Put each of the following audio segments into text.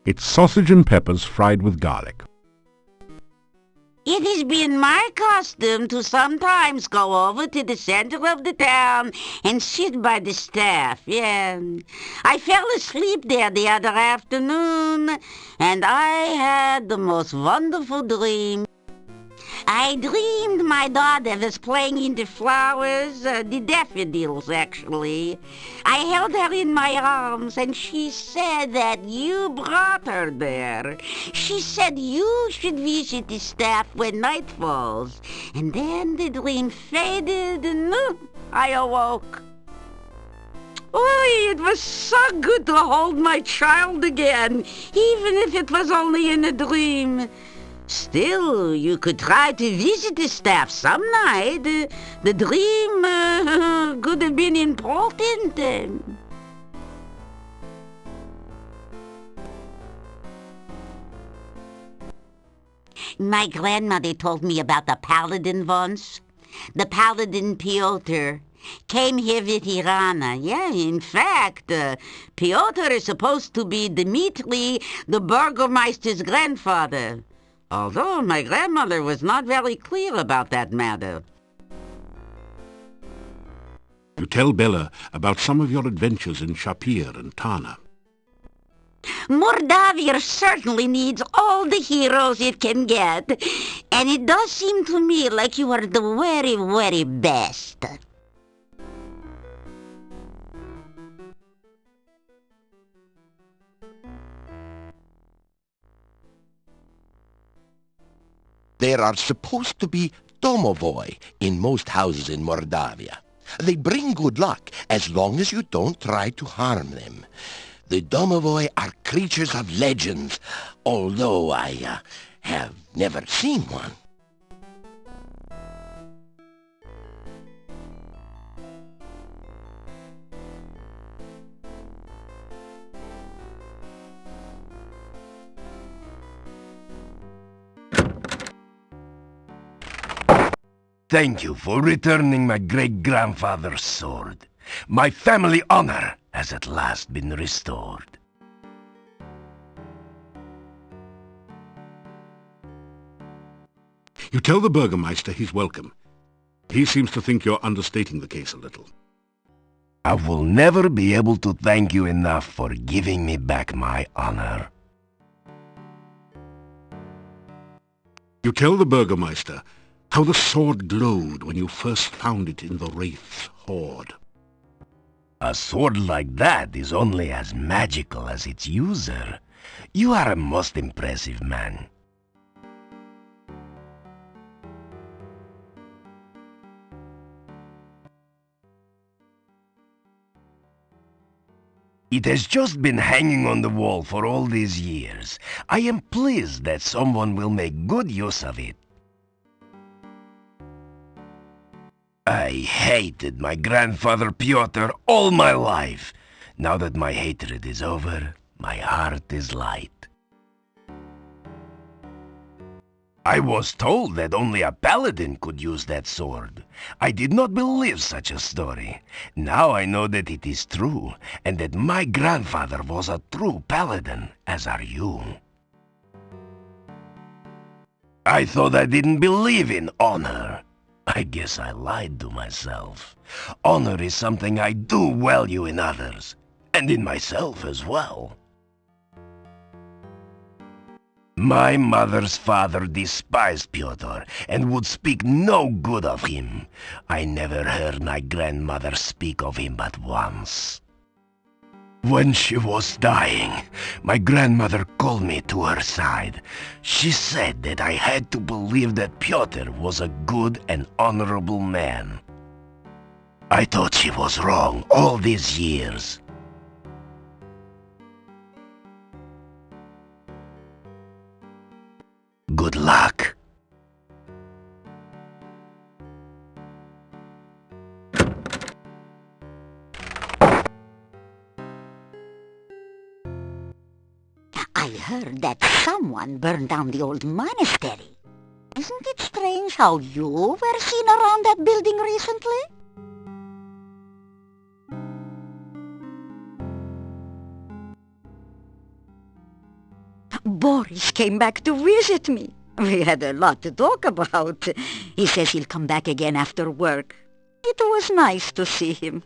It's sausage and peppers fried with garlic. It has been my custom to sometimes go over to the center of the town and sit by the staff, yeah. I fell asleep there the other afternoon, and I had the most wonderful dream. I dreamed my daughter was playing in the flowers, the daffodils, actually. I held her in my arms, and she said that you brought her there. She said you should visit the staff when night falls. And then the dream faded, and I awoke. Oh, it was so good to hold my child again, even if it was only in a dream. Still, you could try to visit the staff some night. The dream could have been important. My grandmother told me about the paladin once. The paladin Piotr came here with Irana. Yeah, in fact, Piotr is supposed to be Dmitri, the burgomeister's grandfather. Although my grandmother was not very clear about that matter. You tell Bella about some of your adventures in Shapir and Tana. Mordavia certainly needs all the heroes it can get, and it does seem to me like you are the very, very best. There are supposed to be domovoi in most houses in Mordavia. They bring good luck as long as you don't try to harm them. The domovoi are creatures of legends, although I have never seen one. Thank you for returning my great-grandfather's sword. My family honor has at last been restored. You tell the Burgomeister he's welcome. He seems to think you're understating the case a little. I will never be able to thank you enough for giving me back my honor. You tell the Burgomeister how the sword glowed when you first found it in the Wraith's hoard. A sword like that is only as magical as its user. You are a most impressive man. It has just been hanging on the wall for all these years. I am pleased that someone will make good use of it. I hated my grandfather Piotr all my life. Now that my hatred is over, my heart is light. I was told that only a paladin could use that sword. I did not believe such a story. Now I know that it is true, and that my grandfather was a true paladin, as are you. I thought I didn't believe in honor. I guess I lied to myself. Honor is something I do value in others, and in myself as well. My mother's father despised Piotr and would speak no good of him. I never heard my grandmother speak of him but once. When she was dying, my grandmother called me to her side. She said that I had to believe that Piotr was a good and honorable man. I thought she was wrong all these years. Good luck. I heard that someone burned down the old monastery. Isn't it strange how you were seen around that building recently? Boris came back to visit me. We had a lot to talk about. He says he'll come back again after work. It was nice to see him.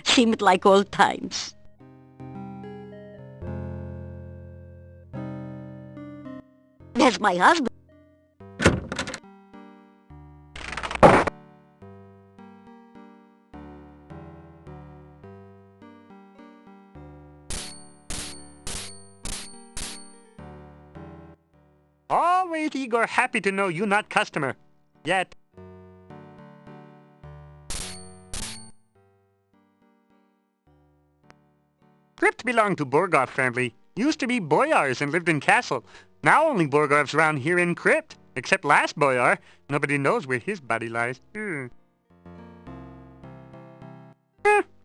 Seemed like old times. There's my husband. All right, Igor, happy to know you not customer. Yet. Crypt belonged to Borgov family. Used to be boyars and lived in castle. Now only Borgovs round here in Crypt. Except last boyar. Nobody knows where his body lies.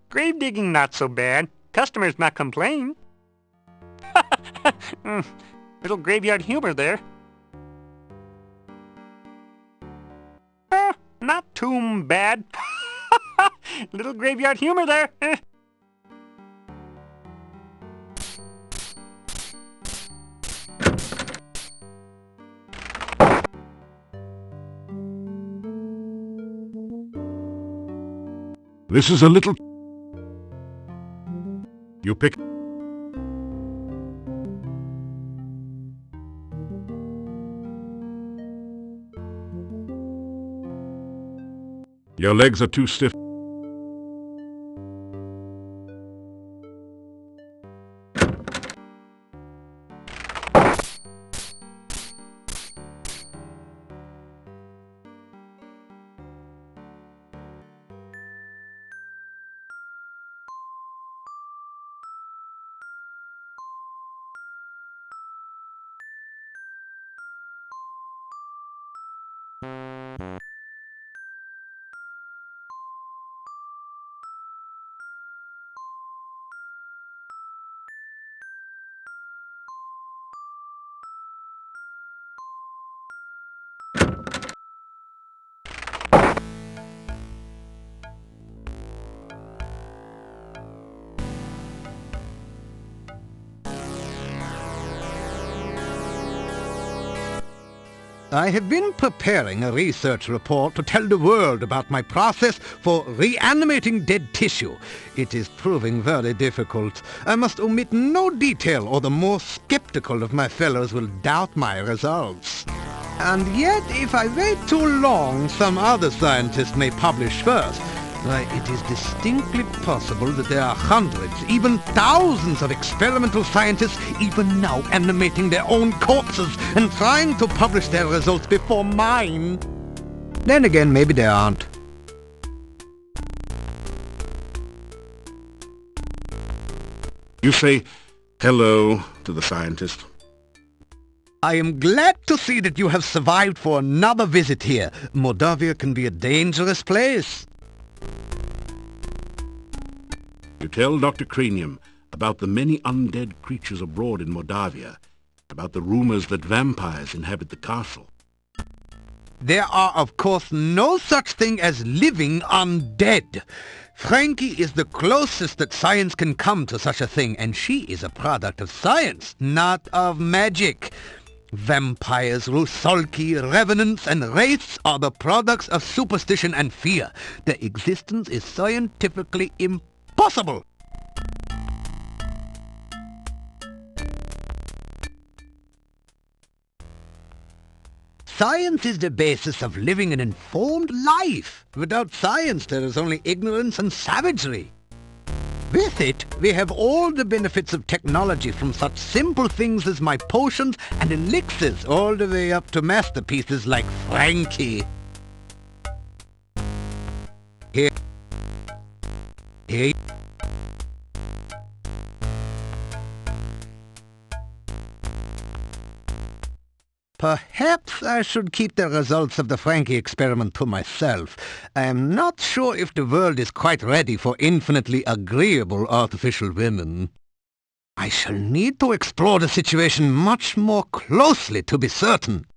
Grave digging not so bad. Customers not complain. Little graveyard humor there. Not too bad. Little graveyard humor there. This is a little... You pick... Your legs are too stiff. I have been preparing a research report to tell the world about my process for reanimating dead tissue. It is proving very difficult. I must omit no detail, or the more skeptical of my fellows will doubt my results. And yet, if I wait too long, some other scientist may publish first. Why, it is distinctly possible that there are hundreds, even thousands of experimental scientists even now animating their own corpses and trying to publish their results before mine. Then again, maybe there aren't. You say hello to the scientist. I am glad to see that you have survived for another visit here. Mordavia can be a dangerous place. You tell Dr. Cranium about the many undead creatures abroad in Mordavia, about the rumors that vampires inhabit the castle. There are, of course, no such thing as living undead. Frankie is the closest that science can come to such a thing, and she is a product of science, not of magic. Vampires, rusalki, revenants, and wraiths are the products of superstition and fear. Their existence is scientifically impossible. Science is the basis of living an informed life. Without science, there is only ignorance and savagery. With it, we have all the benefits of technology, from such simple things as my potions and elixirs all the way up to masterpieces like Frankie. Here. Perhaps I should keep the results of the Frankie experiment to myself. I am not sure if the world is quite ready for infinitely agreeable artificial women. I shall need to explore the situation much more closely to be certain.